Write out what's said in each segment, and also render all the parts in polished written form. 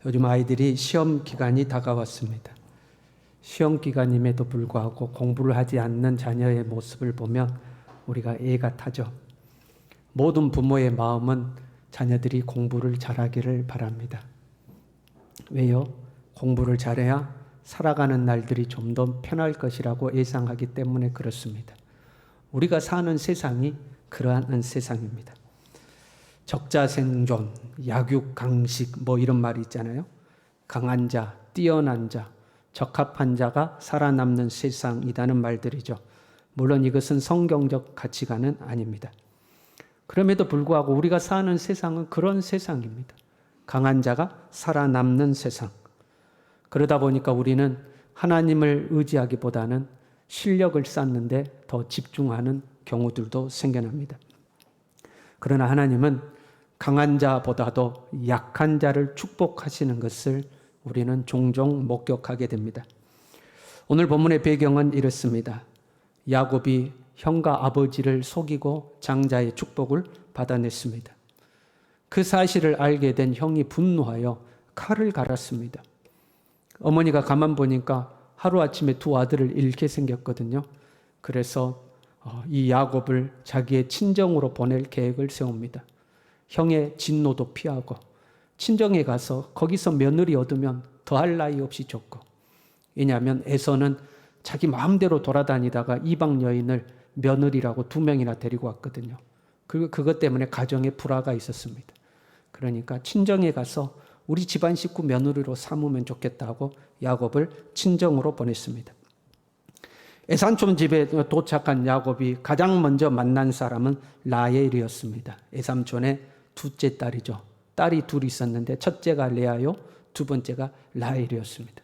요즘 아이들이 시험 기간이 다가왔습니다. 시험 기간임에도 불구하고 공부를 하지 않는 자녀의 모습을 보면 우리가 애가 타죠. 모든 부모의 마음은 자녀들이 공부를 잘하기를 바랍니다. 왜요? 공부를 잘해야 살아가는 날들이 좀 더 편할 것이라고 예상하기 때문에 그렇습니다. 우리가 사는 세상이 그러한 세상입니다. 적자생존, 약육강식 이런 말이 있잖아요. 강한 자, 뛰어난 자, 적합한 자가 살아남는 세상이라는 말들이죠. 물론 이것은 성경적 가치관은 아닙니다. 그럼에도 불구하고 우리가 사는 세상은 그런 세상입니다. 강한 자가 살아남는 세상. 그러다 보니까 우리는 하나님을 의지하기보다는 실력을 쌓는데 더 집중하는 경우들도 생겨납니다. 그러나 하나님은 강한 자보다도 약한 자를 축복하시는 것을 우리는 종종 목격하게 됩니다. 오늘 본문의 배경은 이렇습니다. 야곱이 형과 아버지를 속이고 장자의 축복을 받아냈습니다. 그 사실을 알게 된 형이 분노하여 칼을 갈았습니다. 어머니가 가만 보니까 하루아침에 두 아들을 잃게 생겼거든요. 그래서 이 야곱을 자기의 친정으로 보낼 계획을 세웁니다. 형의 진노도 피하고 친정에 가서 거기서 며느리 얻으면 더할 나위 없이 좋고, 왜냐하면 에서는 자기 마음대로 돌아다니다가 이방 여인을 며느리라고 2명이나 데리고 왔거든요. 그리고 그것 때문에 가정에 불화가 있었습니다. 그러니까 친정에 가서 우리 집안 식구 며느리로 삼으면 좋겠다고 야곱을 친정으로 보냈습니다. 에삼촌 집에 도착한 야곱이 가장 먼저 만난 사람은 라헬이었습니다. 에삼촌의 둘째 딸이죠. 딸이 둘 있었는데 첫째가 레아요, 두 번째가 라헬이었습니다.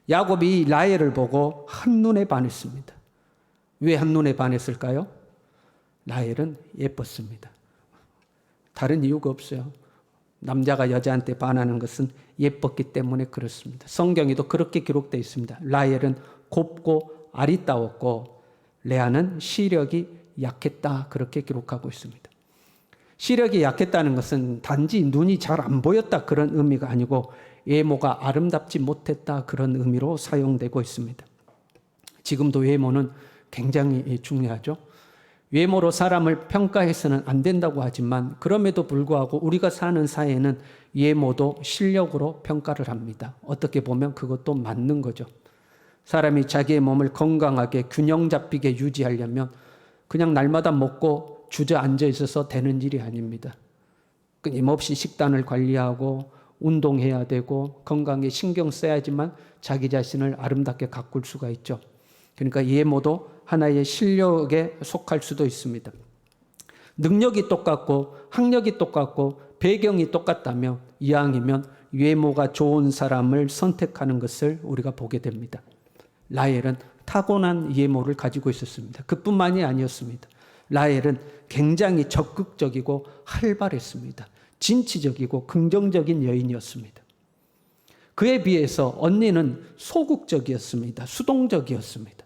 야곱이 라헬을 보고 한눈에 반했습니다. 왜 한눈에 반했을까요? 라헬은 예뻤습니다. 다른 이유가 없어요. 남자가 여자한테 반하는 것은 예뻤기 때문에 그렇습니다. 성경에도 그렇게 기록되어 있습니다. 라헬은 곱고 아리따웠고 레아는 시력이 약했다, 그렇게 기록하고 있습니다. 시력이 약했다는 것은 단지 눈이 잘 안 보였다 그런 의미가 아니고 외모가 아름답지 못했다 그런 의미로 사용되고 있습니다. 지금도 외모는 굉장히 중요하죠. 외모로 사람을 평가해서는 안 된다고 하지만 그럼에도 불구하고 우리가 사는 사회는 외모도 실력으로 평가를 합니다. 어떻게 보면 그것도 맞는 거죠. 사람이 자기의 몸을 건강하게 균형 잡히게 유지하려면 그냥 날마다 먹고 주저앉아 있어서 되는 일이 아닙니다. 끊임없이 식단을 관리하고 운동해야 되고 건강에 신경 써야지만 자기 자신을 아름답게 가꿀 수가 있죠. 그러니까 외모도 하나의 실력에 속할 수도 있습니다. 능력이 똑같고 학력이 똑같고 배경이 똑같다면 이왕이면 외모가 좋은 사람을 선택하는 것을 우리가 보게 됩니다. 라헬은 타고난 외모를 가지고 있었습니다. 그뿐만이 아니었습니다. 라헬은 굉장히 적극적이고 활발했습니다. 진취적이고 긍정적인 여인이었습니다. 그에 비해서 언니는 소극적이었습니다. 수동적이었습니다.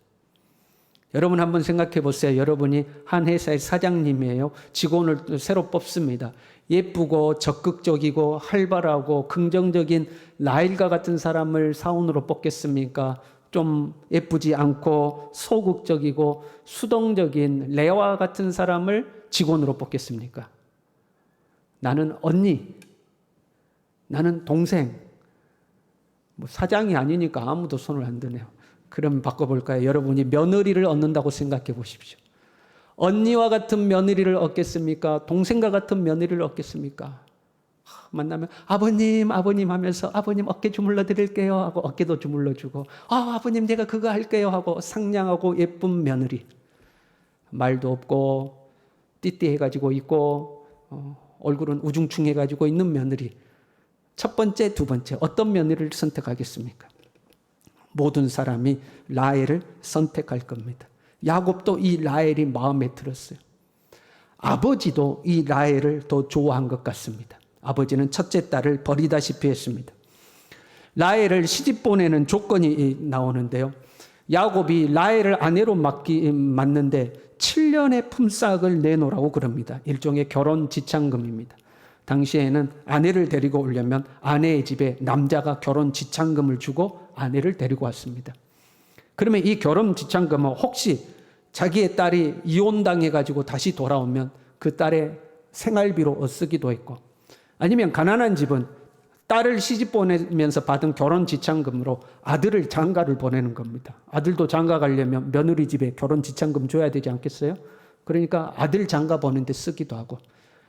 여러분 한번 생각해 보세요. 여러분이 한 회사의 사장님이에요. 직원을 새로 뽑습니다. 예쁘고 적극적이고 활발하고 긍정적인 라헬과 같은 사람을 사원으로 뽑겠습니까? 좀 예쁘지 않고 소극적이고 수동적인 레아와 같은 사람을 직원으로 뽑겠습니까? 나는 언니, 나는 동생, 사장이 아니니까 아무도 손을 안 드네요. 그럼 바꿔볼까요? 여러분이 며느리를 얻는다고 생각해 보십시오. 언니와 같은 며느리를 얻겠습니까? 동생과 같은 며느리를 얻겠습니까? 만나면 아버님 하면서 아버님 어깨 주물러 드릴게요 하고 어깨도 주물러 주고, 아버님 제가 그거 할게요 하고 상냥하고 예쁜 며느리, 말도 없고 띠띠해가지고 있고 얼굴은 우중충해가지고 있는 며느리, 첫 번째, 두 번째 어떤 며느리를 선택하겠습니까? 모든 사람이 라헬을 선택할 겁니다. 야곱도 이 라헬이 마음에 들었어요. 아버지도 이 라헬을 더 좋아한 것 같습니다. 아버지는 첫째 딸을 버리다시피 했습니다. 라헬을 시집 보내는 조건이 나오는데요. 야곱이 라헬을 아내로 맞는데 7년의 품삯을 내놓으라고 그럽니다. 일종의 결혼 지참금입니다. 당시에는 아내를 데리고 오려면 아내의 집에 남자가 결혼 지참금을 주고 아내를 데리고 왔습니다. 그러면 이 결혼 지참금은 혹시 자기의 딸이 이혼당해가지고 다시 돌아오면 그 딸의 생활비로 쓰기도 했고, 아니면 가난한 집은 딸을 시집 보내면서 받은 결혼 지참금으로 아들을 장가를 보내는 겁니다. 아들도 장가 가려면 며느리 집에 결혼 지참금 줘야 되지 않겠어요? 그러니까 아들 장가 보내는데 쓰기도 하고,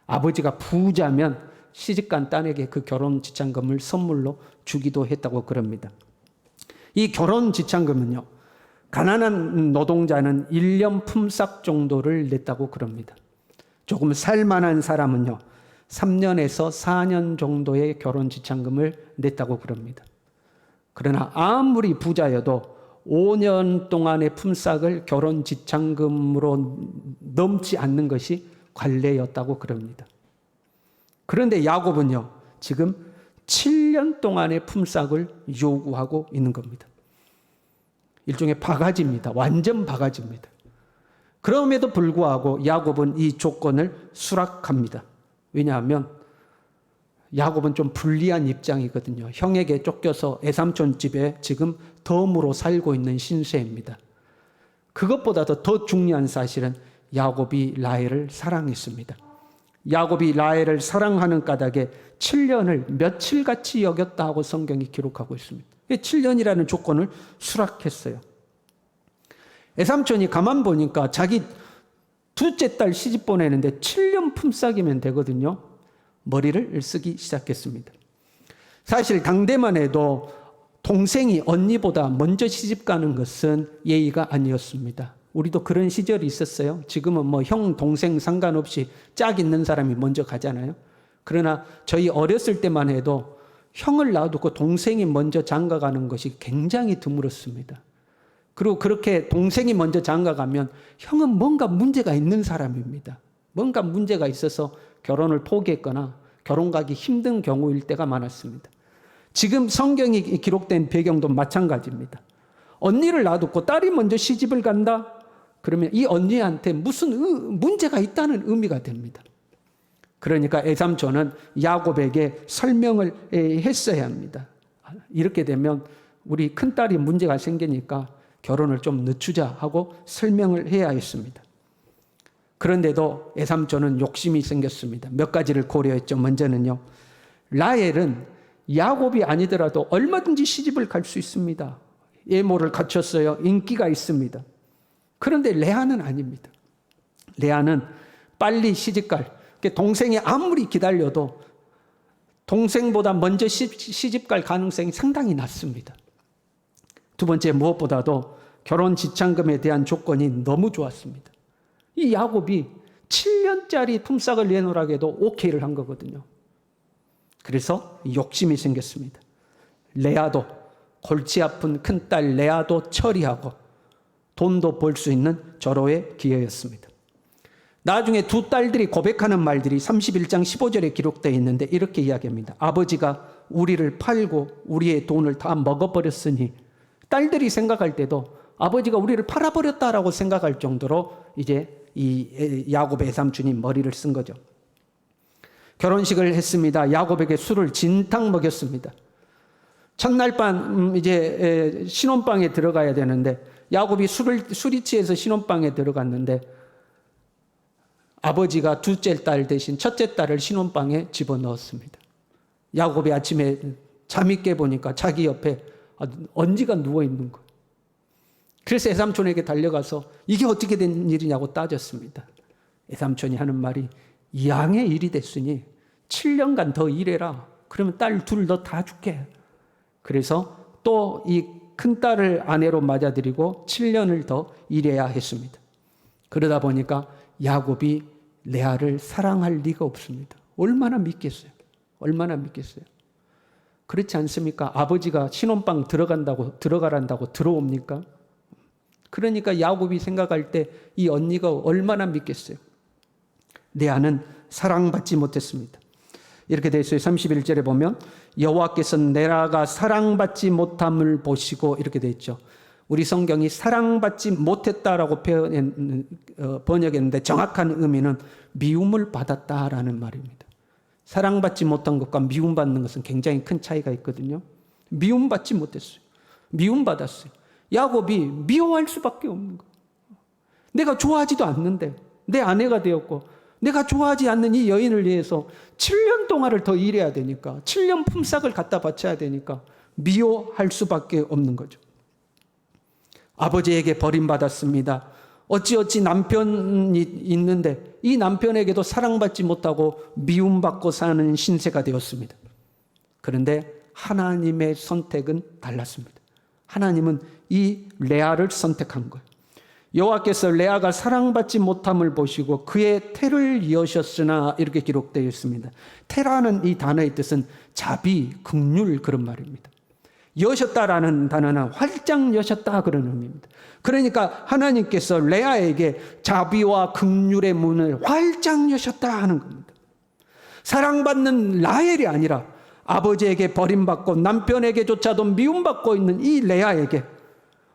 아버지가 부자면 시집간 딸에게 그 결혼 지참금을 선물로 주기도 했다고 그럽니다. 이 결혼 지참금은요, 가난한 노동자는 1년 품삯 정도를 냈다고 그럽니다. 조금 살만한 사람은요, 3년에서 4년 정도의 결혼 지참금을 냈다고 그럽니다. 그러나 아무리 부자여도 5년 동안의 품삯을 결혼 지참금으로 넘지 않는 것이 관례였다고 그럽니다. 그런데 야곱은요, 지금 7년 동안의 품삯을 요구하고 있는 겁니다. 일종의 바가지입니다. 완전 바가지입니다. 그럼에도 불구하고 야곱은 이 조건을 수락합니다. 왜냐하면 야곱은 좀 불리한 입장이거든요. 형에게 쫓겨서 애삼촌 집에 지금 덤으로 살고 있는 신세입니다. 그것보다도 더 중요한 사실은 야곱이 라헬을 사랑했습니다. 야곱이 라헬을 사랑하는 까닭에 7년을 며칠같이 여겼다 하고 성경이 기록하고 있습니다. 7년이라는 조건을 수락했어요. 애삼촌이 가만 보니까 자기 둘째 딸 시집 보내는데 7년 품삯이면 되거든요. 머리를 쓰기 시작했습니다. 사실 당대만 해도 동생이 언니보다 먼저 시집 가는 것은 예의가 아니었습니다. 우리도 그런 시절이 있었어요. 지금은 뭐 형, 동생 상관없이 짝 있는 사람이 먼저 가잖아요. 그러나 저희 어렸을 때만 해도 형을 놔두고 동생이 먼저 장가 가는 것이 굉장히 드물었습니다. 그리고 그렇게 동생이 먼저 장가 가면 형은 뭔가 문제가 있는 사람입니다. 뭔가 문제가 있어서 결혼을 포기했거나 결혼 가기 힘든 경우일 때가 많았습니다. 지금 성경이 기록된 배경도 마찬가지입니다. 언니를 놔두고 딸이 먼저 시집을 간다? 그러면 이 언니한테 무슨 문제가 있다는 의미가 됩니다. 그러니까 애삼촌은 야곱에게 설명을 했어야 합니다. 이렇게 되면 우리 큰딸이 문제가 생기니까 결혼을 좀 늦추자 하고 설명을 해야 했습니다. 그런데도 애삼촌은 욕심이 생겼습니다. 몇 가지를 고려했죠. 먼저는요, 라헬은 야곱이 아니더라도 얼마든지 시집을 갈 수 있습니다. 예모를 갖췄어요. 인기가 있습니다. 그런데 레아는 아닙니다. 레아는 빨리 시집갈, 동생이 아무리 기다려도 동생보다 먼저 시집갈 가능성이 상당히 낮습니다. 두 번째, 무엇보다도 결혼 지참금에 대한 조건이 너무 좋았습니다. 이 야곱이 7년짜리 품삯을 내놓으라고 해도 오케이를 한 거거든요. 그래서 욕심이 생겼습니다. 레아도, 골치 아픈 큰딸 레아도 처리하고 돈도 벌 수 있는 절호의 기회였습니다. 나중에 두 딸들이 고백하는 말들이 31장 15절에 기록되어 있는데 이렇게 이야기합니다. 아버지가 우리를 팔고 우리의 돈을 다 먹어버렸으니, 딸들이 생각할 때도 아버지가 우리를 팔아버렸다라고 생각할 정도로 이제 이 야곱의 애삼촌이 머리를 쓴 거죠. 결혼식을 했습니다. 야곱에게 술을 진탕 먹였습니다. 첫날 밤 이제 신혼방에 들어가야 되는데 야곱이 술이 취해서 신혼방에 들어갔는데 아버지가 둘째 딸 대신 첫째 딸을 신혼방에 집어넣었습니다. 야곱이 아침에 잠이 깨보니까 자기 옆에 언니가 누워있는 거예요. 그래서 애삼촌에게 달려가서 이게 어떻게 된 일이냐고 따졌습니다. 애삼촌이 하는 말이, 양의 일이 됐으니 7년간 더 일해라. 그러면 딸 둘 너 다 줄게. 그래서 또 이 큰딸을 아내로 맞아들이고 7년을 더 일해야 했습니다. 그러다 보니까 야곱이 레아를 사랑할 리가 없습니다. 얼마나 믿겠어요? 얼마나 믿겠어요? 그렇지 않습니까? 아버지가 신혼방 들어가란다고 들어옵니까? 그러니까 야곱이 생각할 때 이 언니가 얼마나 믿겠어요? 레아는 사랑받지 못했습니다. 이렇게 되어 있어요. 31절에 보면 여호와께서는 레아가 사랑받지 못함을 보시고, 이렇게 되어 있죠. 우리 성경이 사랑받지 못했다라고 번역했는데 정확한 의미는 미움을 받았다라는 말입니다. 사랑받지 못한 것과 미움받는 것은 굉장히 큰 차이가 있거든요. 미움받지 못했어요. 미움받았어요. 야곱이 미워할 수밖에 없는 거예요. 내가 좋아하지도 않는데 내 아내가 되었고 내가 좋아하지 않는 이 여인을 위해서 7년 동안을 더 일해야 되니까 7년 품삯을 갖다 바쳐야 되니까 미워할 수밖에 없는 거죠. 아버지에게 버림받았습니다. 어찌어찌 남편이 있는데 이 남편에게도 사랑받지 못하고 미움받고 사는 신세가 되었습니다. 그런데 하나님의 선택은 달랐습니다. 하나님은 이 레아를 선택한 거예요. 여호와께서 레아가 사랑받지 못함을 보시고 그의 태를 여셨으나 이렇게 기록되어 있습니다. 태라는 이 단어의 뜻은 자비, 긍휼 그런 말입니다. 여셨다라는 단어는 활짝 여셨다 그런 의미입니다. 그러니까 하나님께서 레아에게 자비와 긍휼의 문을 활짝 여셨다 하는 겁니다. 사랑받는 라헬이 아니라 아버지에게 버림받고 남편에게조차도 미움받고 있는 이 레아에게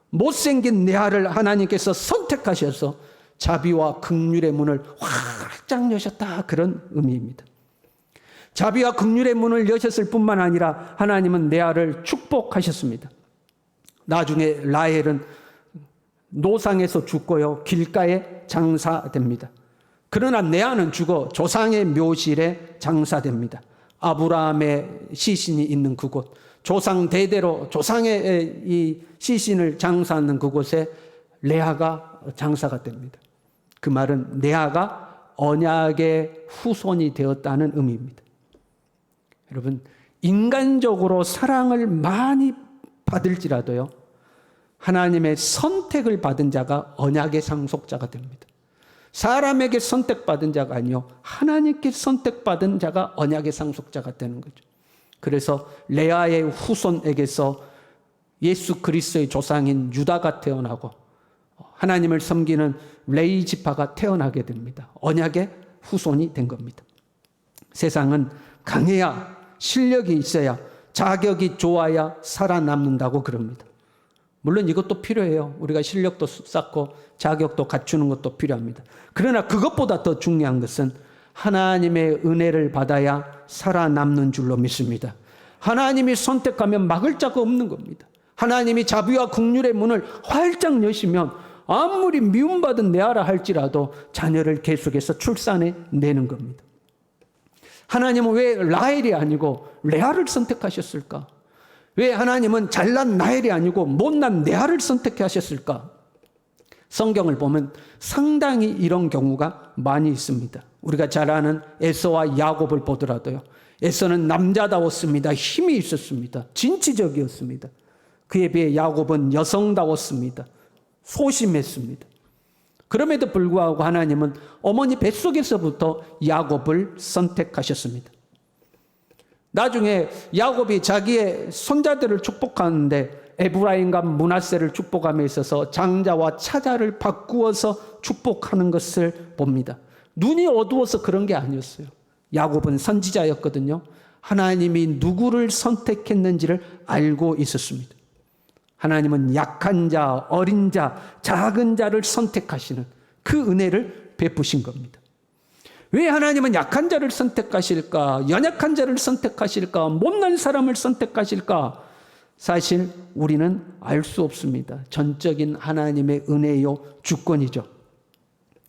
못생긴 레아를 하나님께서 선택하셔서 자비와 긍휼의 문을 활짝 여셨다 그런 의미입니다. 자비와 긍휼의 문을 여셨을 뿐만 아니라 하나님은 레아를 축복하셨습니다. 나중에 라헬은 노상에서 죽고요 길가에 장사됩니다. 그러나 레아는 죽어 조상의 묘실에 장사됩니다. 아브라함의 시신이 있는 그곳, 조상 대대로 조상의 이 시신을 장사하는 그곳에 레아가 장사가 됩니다. 그 말은 레아가 언약의 후손이 되었다는 의미입니다. 여러분, 인간적으로 사랑을 많이 받을지라도요 하나님의 선택을 받은 자가 언약의 상속자가 됩니다. 사람에게 선택받은 자가 아니요 하나님께 선택받은 자가 언약의 상속자가 되는 거죠. 그래서 레아의 후손에게서 예수 그리스도의 조상인 유다가 태어나고 하나님을 섬기는 레위 지파가 태어나게 됩니다. 언약의 후손이 된 겁니다. 세상은 강해야 실력이 있어야 자격이 좋아야 살아남는다고 그럽니다. 물론 이것도 필요해요. 우리가 실력도 쌓고 자격도 갖추는 것도 필요합니다. 그러나 그것보다 더 중요한 것은 하나님의 은혜를 받아야 살아남는 줄로 믿습니다. 하나님이 선택하면 막을 자가 없는 겁니다. 하나님이 자비와 긍휼의 문을 활짝 여시면 아무리 미움받은 레아라 할지라도 자녀를 계속해서 출산해 내는 겁니다. 하나님은 왜 라헬이 아니고 레아를 선택하셨을까? 왜 하나님은 잘난 라헬이 아니고 못난 레아를 선택하셨을까? 성경을 보면 상당히 이런 경우가 많이 있습니다. 우리가 잘 아는 에서와 야곱을 보더라도요. 에서는 남자다웠습니다. 힘이 있었습니다. 진취적이었습니다. 그에 비해 야곱은 여성다웠습니다. 소심했습니다. 그럼에도 불구하고 하나님은 어머니 뱃속에서부터 야곱을 선택하셨습니다. 나중에 야곱이 자기의 손자들을 축복하는데 에브라임과 므낫세를 축복함에 있어서 장자와 차자를 바꾸어서 축복하는 것을 봅니다. 눈이 어두워서 그런 게 아니었어요. 야곱은 선지자였거든요. 하나님이 누구를 선택했는지를 알고 있었습니다. 하나님은 약한 자, 어린 자, 작은 자를 선택하시는 그 은혜를 베푸신 겁니다. 왜 하나님은 약한 자를 선택하실까? 연약한 자를 선택하실까? 못난 사람을 선택하실까? 사실 우리는 알 수 없습니다. 전적인 하나님의 은혜요 주권이죠.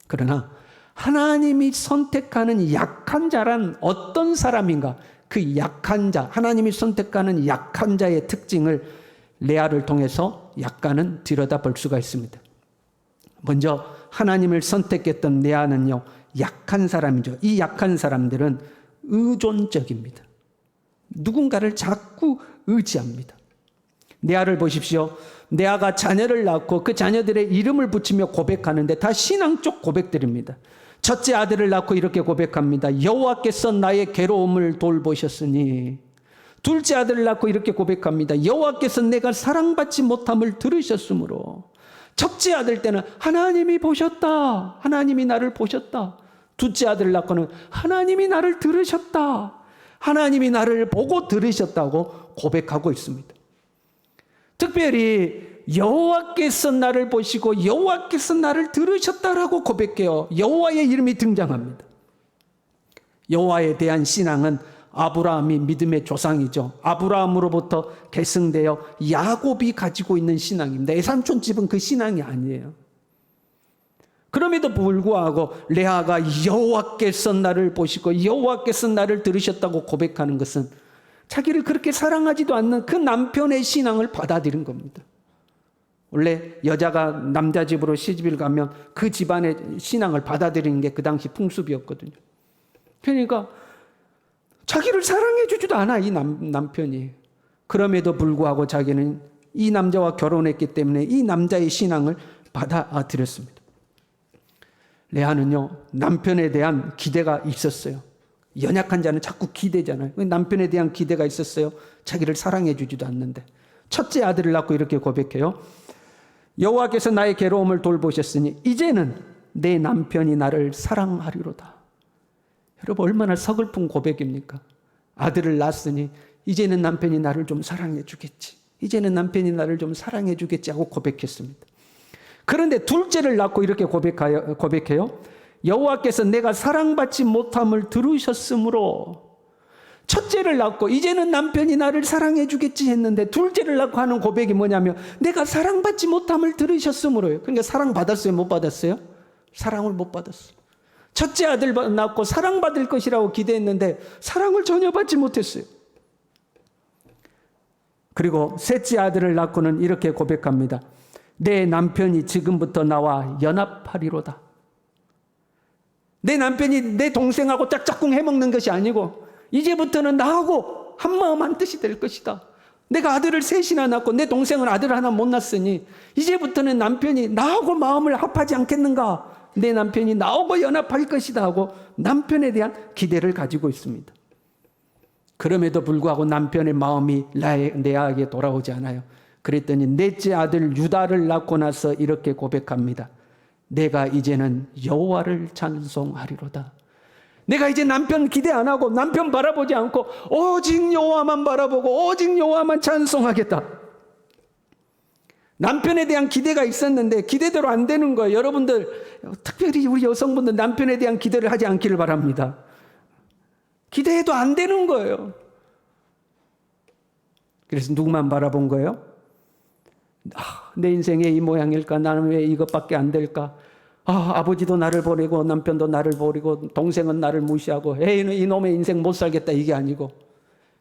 그러나 하나님이 선택하는 약한 자란 어떤 사람인가? 그 약한 자, 하나님이 선택하는 약한 자의 특징을 레아를 통해서 약간은 들여다볼 수가 있습니다. 먼저 하나님을 선택했던 레아는요, 약한 사람이죠. 이 약한 사람들은 의존적입니다. 누군가를 자꾸 의지합니다. 레아를 보십시오. 레아가 자녀를 낳고 그 자녀들의 이름을 붙이며 고백하는데 다 신앙 쪽 고백들입니다. 첫째 아들을 낳고 이렇게 고백합니다. 여호와께서 나의 괴로움을 돌보셨으니. 둘째 아들을 낳고 이렇게 고백합니다. 여호와께서 내가 사랑받지 못함을 들으셨으므로. 첫째 아들 때는 하나님이 보셨다. 하나님이 나를 보셨다. 둘째 아들을 낳고는 하나님이 나를 들으셨다. 하나님이 나를 보고 들으셨다고 고백하고 있습니다. 특별히 여호와께서 나를 보시고 여호와께서 나를 들으셨다라고 고백해요. 여호와의 이름이 등장합니다. 여호와에 대한 신앙은 아브라함이 믿음의 조상이죠. 아브라함으로부터 계승되어 야곱이 가지고 있는 신앙입니다. 에삼촌 집은 그 신앙이 아니에요. 그럼에도 불구하고 레아가 여호와께서 나를 보시고 여호와께서 나를 들으셨다고 고백하는 것은 자기를 그렇게 사랑하지도 않는 그 남편의 신앙을 받아들인 겁니다. 원래 여자가 남자 집으로 시집을 가면 그 집안의 신앙을 받아들이는 게 그 당시 풍습이었거든요. 그러니까 자기를 사랑해 주지도 않아, 이 남편이. 그럼에도 불구하고 자기는 이 남자와 결혼했기 때문에 이 남자의 신앙을 받아들였습니다. 레아는요, 남편에 대한 기대가 있었어요. 연약한 자는 자꾸 기대잖아요. 남편에 대한 기대가 있었어요. 자기를 사랑해 주지도 않는데. 첫째 아들을 낳고 이렇게 고백해요. 여호와께서 나의 괴로움을 돌보셨으니 이제는 내 남편이 나를 사랑하리로다. 여러분, 얼마나 서글픈 고백입니까? 아들을 낳았으니 이제는 남편이 나를 좀 사랑해 주겠지. 이제는 남편이 나를 좀 사랑해 주겠지 하고 고백했습니다. 그런데 둘째를 낳고 이렇게 고백해요. 여호와께서 내가 사랑받지 못함을 들으셨으므로. 첫째를 낳고 이제는 남편이 나를 사랑해 주겠지 했는데 둘째를 낳고 하는 고백이 뭐냐면 내가 사랑받지 못함을 들으셨으므로요. 그러니까 사랑받았어요? 못 받았어요? 사랑을 못 받았어요. 첫째 아들 낳고 사랑받을 것이라고 기대했는데 사랑을 전혀 받지 못했어요. 그리고 셋째 아들을 낳고는 이렇게 고백합니다. 내 남편이 지금부터 나와 연합하리로다. 내 남편이 내 동생하고 짝짝꿍 해먹는 것이 아니고 이제부터는 나하고 한마음 한뜻이 될 것이다. 내가 아들을 셋이나 낳고 내 동생은 아들 하나 못 낳았으니 이제부터는 남편이 나하고 마음을 합하지 않겠는가. 내 남편이 나하고 연합할 것이다 하고 남편에 대한 기대를 가지고 있습니다. 그럼에도 불구하고 남편의 마음이 레아에게 돌아오지 않아요. 그랬더니 넷째 아들 유다를 낳고 나서 이렇게 고백합니다. 내가 이제는 여호와를 찬송하리로다. 내가 이제 남편 기대 안 하고 남편 바라보지 않고 오직 여호와만 바라보고 오직 여호와만 찬송하겠다. 남편에 대한 기대가 있었는데 기대대로 안 되는 거예요. 여러분들, 특별히 우리 여성분들 남편에 대한 기대를 하지 않기를 바랍니다. 기대해도 안 되는 거예요. 그래서 누구만 바라본 거예요? 내 인생에 이 모양일까? 나는 왜 이것밖에 안 될까? 아버지도 나를 버리고 남편도 나를 버리고 동생은 나를 무시하고 에이 이놈의 인생 못 살겠다 이게 아니고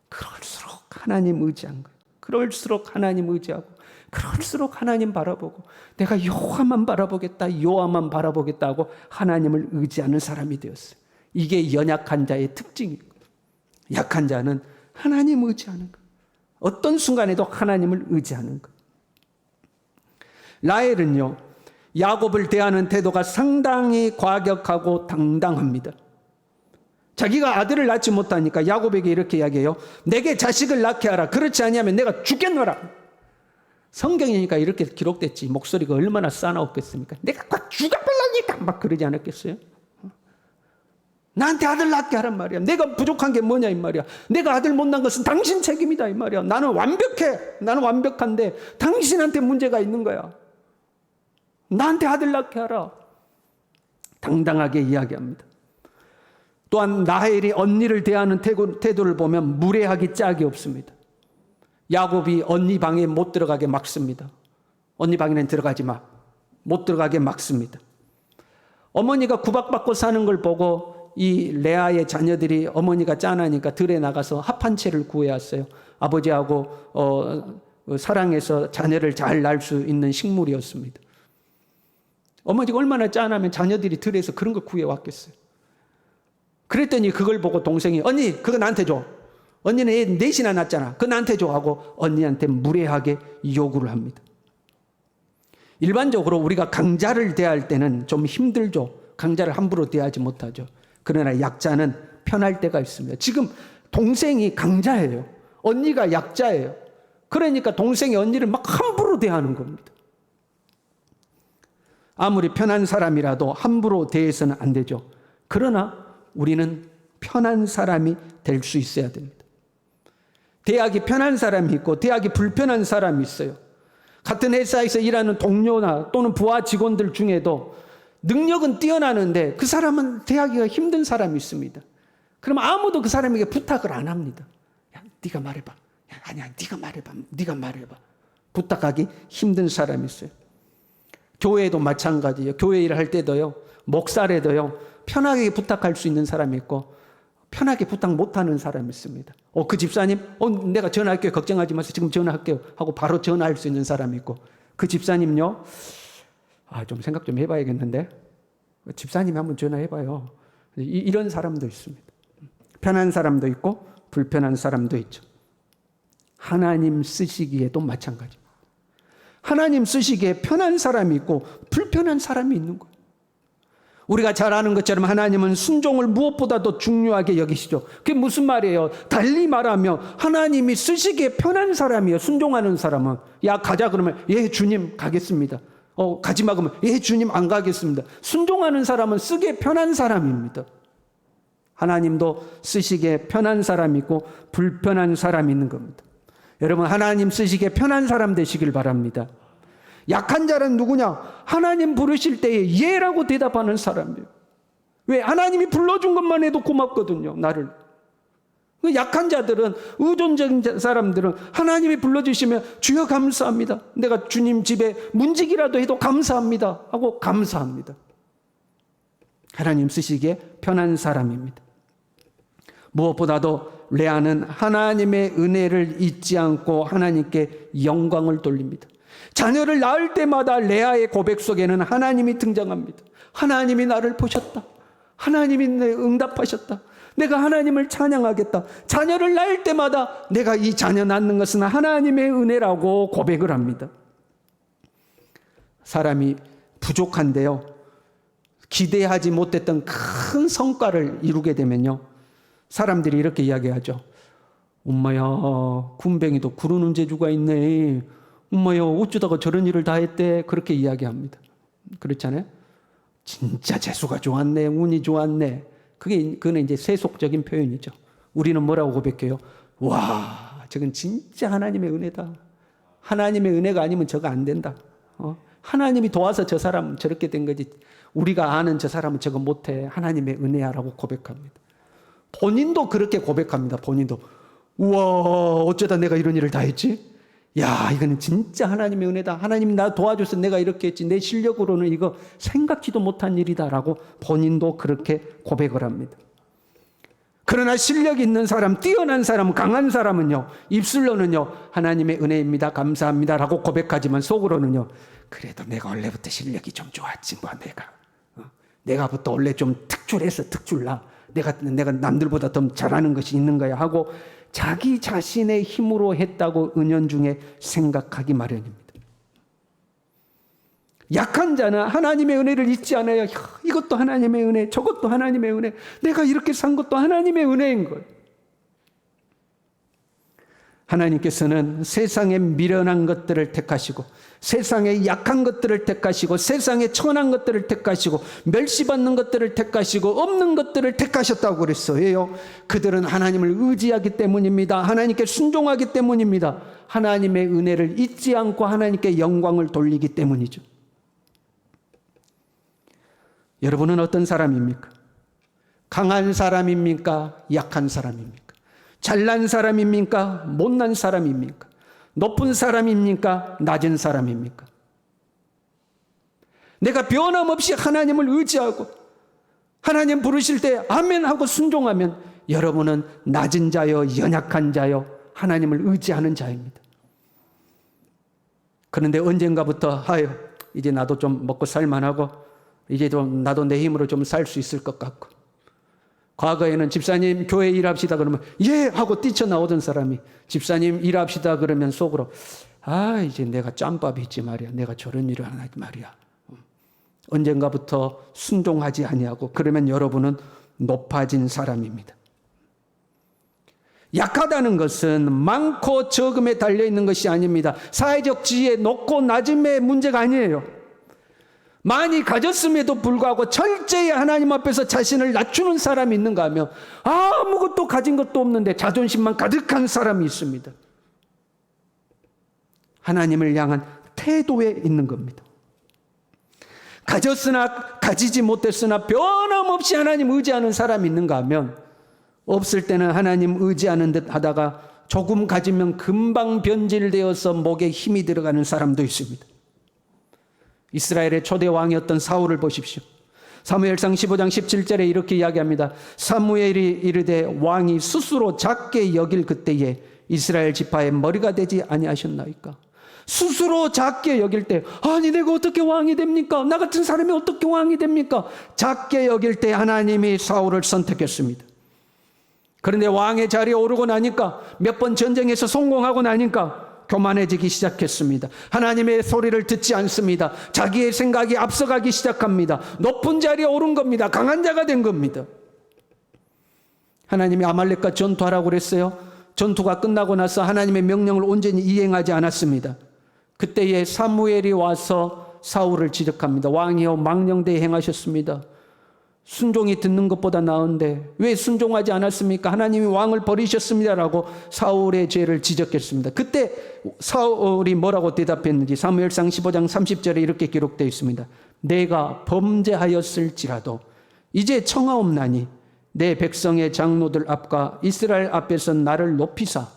그럴수록 하나님 의지한 거예요. 그럴수록 하나님 의지하고 그럴수록 하나님 바라보고 내가 여호와만 바라보겠다 여호와만 바라보겠다 하고 하나님을 의지하는 사람이 되었어요. 이게 연약한 자의 특징이고 약한 자는 하나님 의지하는 거예요. 어떤 순간에도 하나님을 의지하는 거예요. 라헬은요, 야곱을 대하는 태도가 상당히 과격하고 당당합니다. 자기가 아들을 낳지 못하니까 야곱에게 이렇게 이야기해요. 내게 자식을 낳게 하라. 그렇지 아니하면 내가 죽겠노라. 성경이니까 이렇게 기록됐지. 목소리가 얼마나 싸나웠겠습니까? 내가 꽉 죽여버리니까 막 그러지 않았겠어요? 나한테 아들 낳게 하란 말이야. 내가 부족한 게 뭐냐 이 말이야. 내가 아들 못 낳은 것은 당신 책임이다 이 말이야. 나는 완벽해. 나는 완벽한데 당신한테 문제가 있는 거야. 나한테 아들 낳게 하라. 당당하게 이야기합니다. 또한 라헬이 언니를 대하는 태도를 보면 무례하기 짝이 없습니다. 야곱이 언니 방에 못 들어가게 막습니다. 언니 방에는 들어가지 마. 못 들어가게 막습니다. 어머니가 구박받고 사는 걸 보고 이 레아의 자녀들이 어머니가 짠하니까 들에 나가서 합한채를 구해왔어요. 아버지하고 사랑해서 자녀를 잘 낳을 수 있는 식물이었습니다. 어머니가 얼마나 짠하면 자녀들이 들에서 그런 걸 구해왔겠어요. 그랬더니 그걸 보고 동생이 언니 그거 나한테 줘. 언니는 애 넷이나 낳았잖아. 그거 나한테 줘 하고 언니한테 무례하게 요구를 합니다. 일반적으로 우리가 강자를 대할 때는 좀 힘들죠. 강자를 함부로 대하지 못하죠. 그러나 약자는 편할 때가 있습니다. 지금 동생이 강자예요. 언니가 약자예요. 그러니까 동생이 언니를 막 함부로 대하는 겁니다. 아무리 편한 사람이라도 함부로 대해서는 안 되죠. 그러나 우리는 편한 사람이 될 수 있어야 됩니다. 대하기 편한 사람이 있고 대하기 불편한 사람이 있어요. 같은 회사에서 일하는 동료나 또는 부하 직원들 중에도 능력은 뛰어나는데 그 사람은 대하기가 힘든 사람이 있습니다. 그럼 아무도 그 사람에게 부탁을 안 합니다. 야, 네가 말해봐. 야, 아니야, 네가 말해봐. 네가 말해봐. 부탁하기 힘든 사람이 있어요. 교회도 마찬가지예요. 교회 일을 할 때도요, 목사래도요, 편하게 부탁할 수 있는 사람이 있고 편하게 부탁 못하는 사람이 있습니다. 그 집사님, 내가 전화할게요. 걱정하지 마세요. 지금 전화할게요. 하고 바로 전화할 수 있는 사람이 있고, 그 집사님요, 좀 생각 좀 해봐야겠는데, 집사님이 한번 전화해봐요. 이런 사람도 있습니다. 편한 사람도 있고 불편한 사람도 있죠. 하나님 쓰시기에도 마찬가지입니다. 하나님 쓰시기에 편한 사람이 있고 불편한 사람이 있는 거예요. 우리가 잘 아는 것처럼 하나님은 순종을 무엇보다도 중요하게 여기시죠. 그게 무슨 말이에요? 달리 말하면 하나님이 쓰시기에 편한 사람이에요. 순종하는 사람은. 야, 가자 그러면 예 주님 가겠습니다. 가지 마 그러면 예 주님 안 가겠습니다. 순종하는 사람은 쓰기에 편한 사람입니다. 하나님도 쓰시기에 편한 사람이 있고 불편한 사람이 있는 겁니다. 여러분, 하나님 쓰시기에 편한 사람 되시길 바랍니다. 약한 자는 누구냐? 하나님 부르실 때에 예라고 대답하는 사람이에요. 왜? 하나님이 불러준 것만 해도 고맙거든요, 나를. 약한 자들은, 의존적인 사람들은 하나님이 불러주시면 주여 감사합니다. 내가 주님 집에 문지기라도 해도 감사합니다 하고 감사합니다. 하나님 쓰시기에 편한 사람입니다. 무엇보다도 레아는 하나님의 은혜를 잊지 않고 하나님께 영광을 돌립니다. 자녀를 낳을 때마다 레아의 고백 속에는 하나님이 등장합니다. 하나님이 나를 보셨다. 하나님이 내 응답하셨다. 내가 하나님을 찬양하겠다. 자녀를 낳을 때마다 내가 이 자녀 낳는 것은 하나님의 은혜라고 고백을 합니다. 사람이 부족한데요, 기대하지 못했던 큰 성과를 이루게 되면요, 사람들이 이렇게 이야기하죠. 엄마야, 군뱅이도 구르는 재주가 있네. 엄마야, 어쩌다가 저런 일을 다 했대. 그렇게 이야기합니다. 그렇잖아요? 진짜 재수가 좋았네. 운이 좋았네. 그거는 이제 세속적인 표현이죠. 우리는 뭐라고 고백해요? 와, 저건 진짜 하나님의 은혜다. 하나님의 은혜가 아니면 저거 안 된다. 하나님이 도와서 저 사람 저렇게 된 거지. 우리가 아는 저 사람은 저거 못해. 하나님의 은혜야라고 고백합니다. 본인도 그렇게 고백합니다. 본인도. 우와, 어쩌다 내가 이런 일을 다 했지? 야, 이거는 진짜 하나님의 은혜다. 하나님이 나 도와줘서 내가 이렇게 했지. 내 실력으로는 이거 생각지도 못한 일이다라고 본인도 그렇게 고백을 합니다. 그러나 실력 있는 사람, 뛰어난 사람, 강한 사람은요, 입술로는요, 하나님의 은혜입니다. 감사합니다라고 고백하지만 속으로는요, 그래도 내가 원래부터 실력이 좀 좋았지 뭐 내가부터 원래 좀 특출해서 특출나. 내가 남들보다 더 잘하는 것이 있는 거야 하고 자기 자신의 힘으로 했다고 은연중에 생각하기 마련입니다. 약한 자는 하나님의 은혜를 잊지 않아요. 이것도 하나님의 은혜, 저것도 하나님의 은혜, 내가 이렇게 산 것도 하나님의 은혜인 거예요. 하나님께서는 세상의 미련한 것들을 택하시고 세상의 약한 것들을 택하시고 세상의 천한 것들을 택하시고 멸시받는 것들을 택하시고 없는 것들을 택하셨다고 그랬어요. 그들은 하나님을 의지하기 때문입니다. 하나님께 순종하기 때문입니다. 하나님의 은혜를 잊지 않고 하나님께 영광을 돌리기 때문이죠. 여러분은 어떤 사람입니까? 강한 사람입니까? 약한 사람입니까? 잘난 사람입니까? 못난 사람입니까? 높은 사람입니까? 낮은 사람입니까? 내가 변함없이 하나님을 의지하고 하나님 부르실 때 아멘 하고 순종하면 여러분은 낮은 자요, 연약한 자요, 하나님을 의지하는 자입니다. 그런데 언젠가부터 이제 나도 좀 먹고 살만하고 이제 좀 나도 내 힘으로 좀 살 수 있을 것 같고, 과거에는 집사님 교회 일합시다 그러면 예 하고 뛰쳐나오던 사람이 집사님 일합시다 그러면 속으로 이제 내가 짬밥이 있지 말이야. 내가 저런 일을 안 하지 말이야. 언젠가부터 순종하지 아니하고 그러면 여러분은 높아진 사람입니다. 약하다는 것은 많고 적음에 달려있는 것이 아닙니다. 사회적 지위의 높고 낮음의 문제가 아니에요. 많이 가졌음에도 불구하고 철저히 하나님 앞에서 자신을 낮추는 사람이 있는가 하면 아무것도 가진 것도 없는데 자존심만 가득한 사람이 있습니다. 하나님을 향한 태도에 있는 겁니다. 가졌으나 가지지 못했으나 변함없이 하나님 의지하는 사람이 있는가 하면 없을 때는 하나님 의지하는 듯 하다가 조금 가지면 금방 변질되어서 목에 힘이 들어가는 사람도 있습니다. 이스라엘의 초대 왕이었던 사울을 보십시오. 사무엘상 15장 17절에 이렇게 이야기합니다. 사무엘이 이르되 왕이 스스로 작게 여길 그때에 이스라엘 지파의 머리가 되지 아니하셨나이까. 스스로 작게 여길 때, 아니 내가 어떻게 왕이 됩니까? 나 같은 사람이 어떻게 왕이 됩니까? 작게 여길 때 하나님이 사울을 선택했습니다. 그런데 왕의 자리에 오르고 나니까, 몇 번 전쟁에서 성공하고 나니까 교만해지기 시작했습니다. 하나님의 소리를 듣지 않습니다. 자기의 생각이 앞서가기 시작합니다. 높은 자리에 오른 겁니다. 강한 자가 된 겁니다. 하나님이 아말렉과 전투하라고 그랬어요. 전투가 끝나고 나서 하나님의 명령을 온전히 이행하지 않았습니다. 그때에 사무엘이 와서 사울을 지적합니다. 왕이여 망령되이 행하셨습니다. 순종이 듣는 것보다 나은데 왜 순종하지 않았습니까? 하나님이 왕을 버리셨습니다라고 사울의 죄를 지적했습니다. 그때 사울이 뭐라고 대답했는지 사무엘상 15장 30절에 이렇게 기록되어 있습니다. 내가 범죄하였을지라도 이제 청하옵나니 내 백성의 장로들 앞과 이스라엘 앞에서 나를 높이사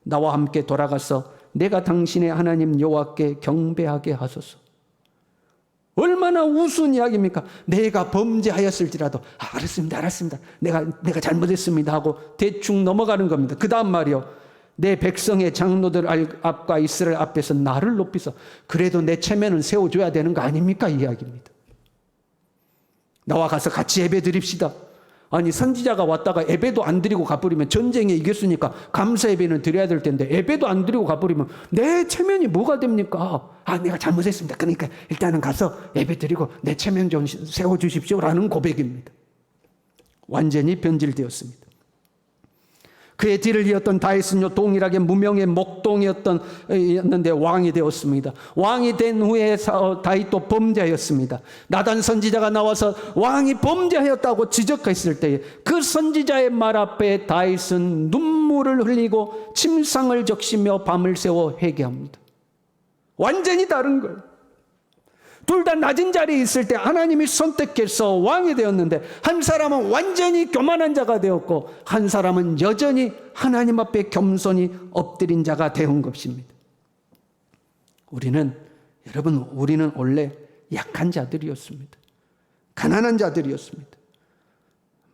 나와 함께 돌아가서 내가 당신의 하나님 여호와께 경배하게 하소서. 얼마나 우스운 이야기입니까? 내가 범죄하였을지라도 알았습니다. 내가 잘못했습니다 하고 대충 넘어가는 겁니다. 그 다음 말이요. 내 백성의 장로들 앞과 이스라엘 앞에서 나를 높이서 그래도 내 체면은 세워줘야 되는 거 아닙니까? 이 이야기입니다. 나와 가서 같이 예배 드립시다. 아니 선지자가 왔다가 예배도 안 드리고 가버리면 전쟁에 이겼으니까 감사 예배는 드려야 될 텐데 예배도 안 드리고 가버리면 내 체면이 뭐가 됩니까? 내가 잘못했습니다. 그러니까 일단은 가서 예배 드리고 내 체면 좀 세워주십시오라는 고백입니다. 완전히 변질되었습니다. 그의 뒤를 이었던 다윗은요 동일하게 무명의 목동이었는데 왕이 되었습니다. 왕이 된 후에 다윗도 범죄하였습니다. 나단 선지자가 나와서 왕이 범죄하였다고 지적했을 때에 그 선지자의 말 앞에 다윗은 눈물을 흘리고 침상을 적시며 밤을 새워 회개합니다. 완전히 다른 거예요. 둘 다 낮은 자리에 있을 때 하나님이 선택해서 왕이 되었는데 한 사람은 완전히 교만한 자가 되었고 한 사람은 여전히 하나님 앞에 겸손히 엎드린 자가 되온 것입니다. 우리는 원래 약한 자들이었습니다. 가난한 자들이었습니다.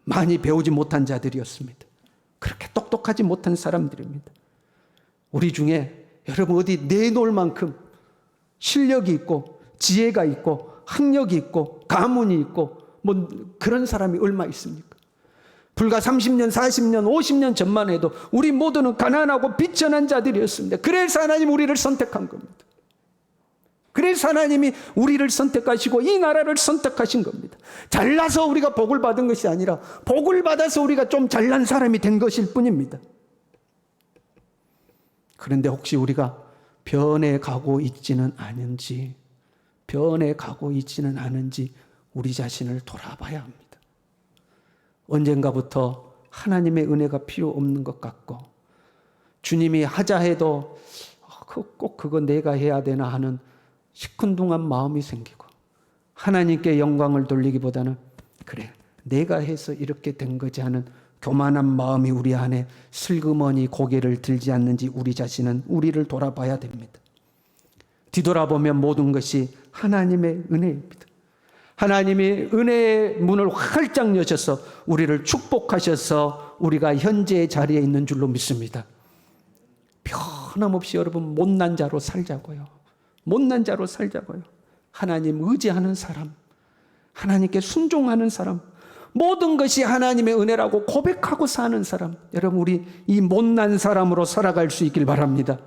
많이 배우지 못한 자들이었습니다. 그렇게 똑똑하지 못한 사람들입니다. 우리 중에 여러분 어디 내놓을 만큼 실력이 있고 지혜가 있고 학력이 있고 가문이 있고 뭐 그런 사람이 얼마 있습니까? 불과 30년, 40년, 50년 전만 해도 우리 모두는 가난하고 비천한 자들이었습니다. 그래서 하나님 우리를 선택한 겁니다. 그래서 하나님이 우리를 선택하시고 이 나라를 선택하신 겁니다. 잘나서 우리가 복을 받은 것이 아니라 복을 받아서 우리가 좀 잘난 사람이 된 것일 뿐입니다. 그런데 혹시 우리가 변해가고 있지는 않은지 우리 자신을 돌아봐야 합니다. 언젠가부터 하나님의 은혜가 필요 없는 것 같고 주님이 하자 해도 꼭 그거 내가 해야 되나 하는 시큰둥한 마음이 생기고 하나님께 영광을 돌리기보다는 그래 내가 해서 이렇게 된 거지 하는 교만한 마음이 우리 안에 슬그머니 고개를 들지 않는지 우리 자신은 우리를 돌아봐야 됩니다. 뒤돌아보면 모든 것이 하나님의 은혜입니다. 하나님이 은혜의 문을 활짝 여셔서 우리를 축복하셔서 우리가 현재의 자리에 있는 줄로 믿습니다. 변함없이 여러분 못난 자로 살자고요. 하나님 의지하는 사람, 하나님께 순종하는 사람, 모든 것이 하나님의 은혜라고 고백하고 사는 사람, 여러분 우리 이 못난 사람으로 살아갈 수 있길 바랍니다.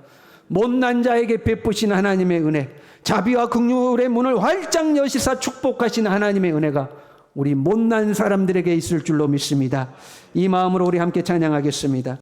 못난 자에게 베푸신 하나님의 은혜, 자비와 긍휼의 문을 활짝 여시사 축복하신 하나님의 은혜가 우리 못난 사람들에게 있을 줄로 믿습니다. 이 마음으로 우리 함께 찬양하겠습니다.